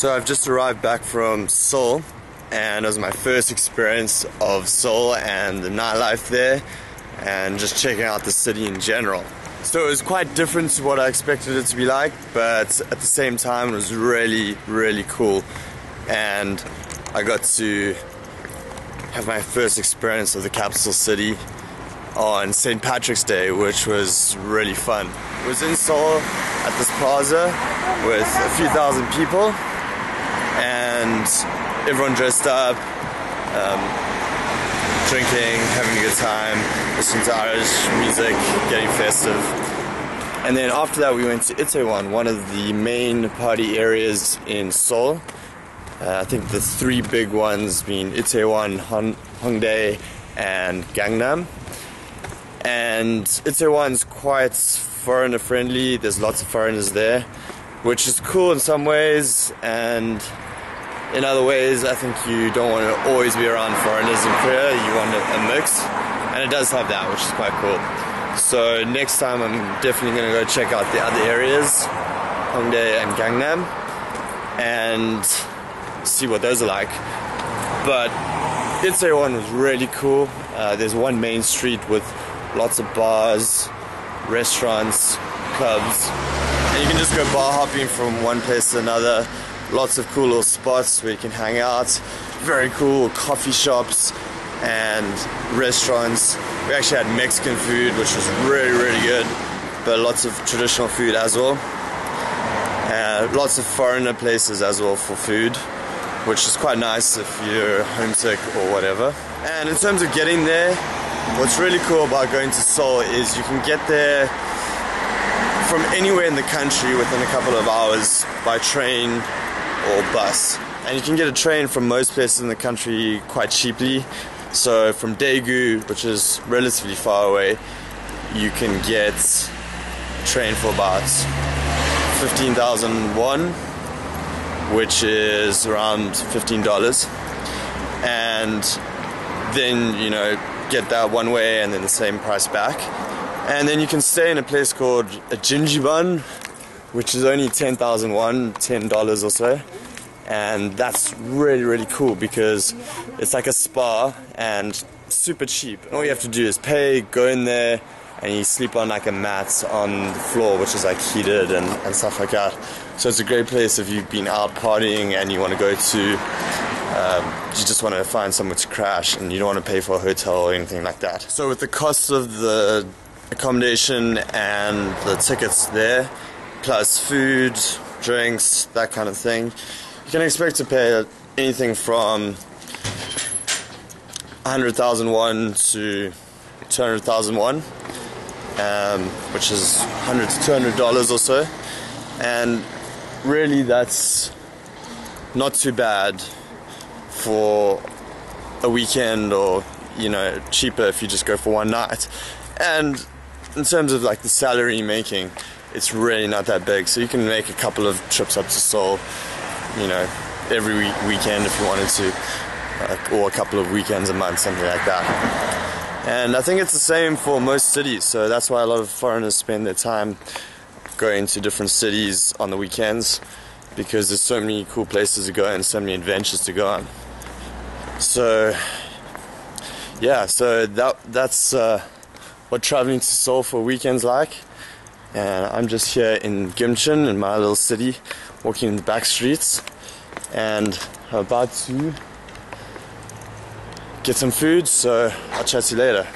So I've just arrived back from Seoul, and it was my first experience of Seoul and the nightlife there, and just checking out the city in general. So it was quite different to what I expected it to be like, but at the same time it was really, really cool. And I got to have my first experience of the capital city on St. Patrick's Day, which was really fun. I was in Seoul at this plaza with a few thousand people, and everyone dressed up, drinking, having a good time, listening to Irish music, getting festive. And then after that we went to Itaewon, one of the main party areas in Seoul. I think the three big ones being Itaewon, Hongdae, and Gangnam. And Itaewon's quite foreigner friendly, there's lots of foreigners there, which is cool in some ways, and in other ways I think you don't want to always be around foreigners in Korea, you want a mix, and it does have that, which is quite cool. So next time I'm definitely going to go check out the other areas, Hongdae and Gangnam, and see what those are like. But Itaewon was really cool. There's one main street with lots of bars, restaurants, clubs, and you can just go bar hopping from one place to another. Lots of cool little spots where you can hang out, very cool coffee shops and restaurants. We actually had Mexican food, which was really, really good, but lots of traditional food as well. Lots of foreigner places as well for food, which is quite nice if you're homesick or whatever. And in terms of getting there, what's really cool about going to Seoul is you can get there from anywhere in the country within a couple of hours by train or bus. And you can get a train from most places in the country quite cheaply. So from Daegu, which is relatively far away, you can get a train for about 15,000 won, which is around $15. And then, you know, get that one way and then the same price back. And then you can stay in a place called a Jinjiban, which is only 10,000 won, $10 or so. And that's really, really cool because it's like a spa and super cheap. And all you have to do is pay, go in there, and you sleep on like a mat on the floor, which is like heated and stuff like that. So it's a great place if you've been out partying and you want to go to, you just want to find somewhere to crash and you don't want to pay for a hotel or anything like that. So with the cost of the accommodation and the tickets there, plus food, drinks, that kind of thing, you can expect to pay anything from 100,000 won to 200,000 won, which is $100 to $200 or so. And really that's not too bad for a weekend, or, you know, cheaper if you just go for one night. And in terms of like the salary you're making, it's really not that big, so you can make a couple of trips up to Seoul, you know, every weekend if you wanted to, or a couple of weekends a month, something like that. And I think it's the same for most cities, so that's why a lot of foreigners spend their time going to different cities on the weekends, because there's so many cool places to go and so many adventures to go on. So yeah, so that's what traveling to Seoul for weekends like. And I'm just here in Gimcheon, in my little city, walking in the back streets, and I'm about to get some food, so I'll chat to you later.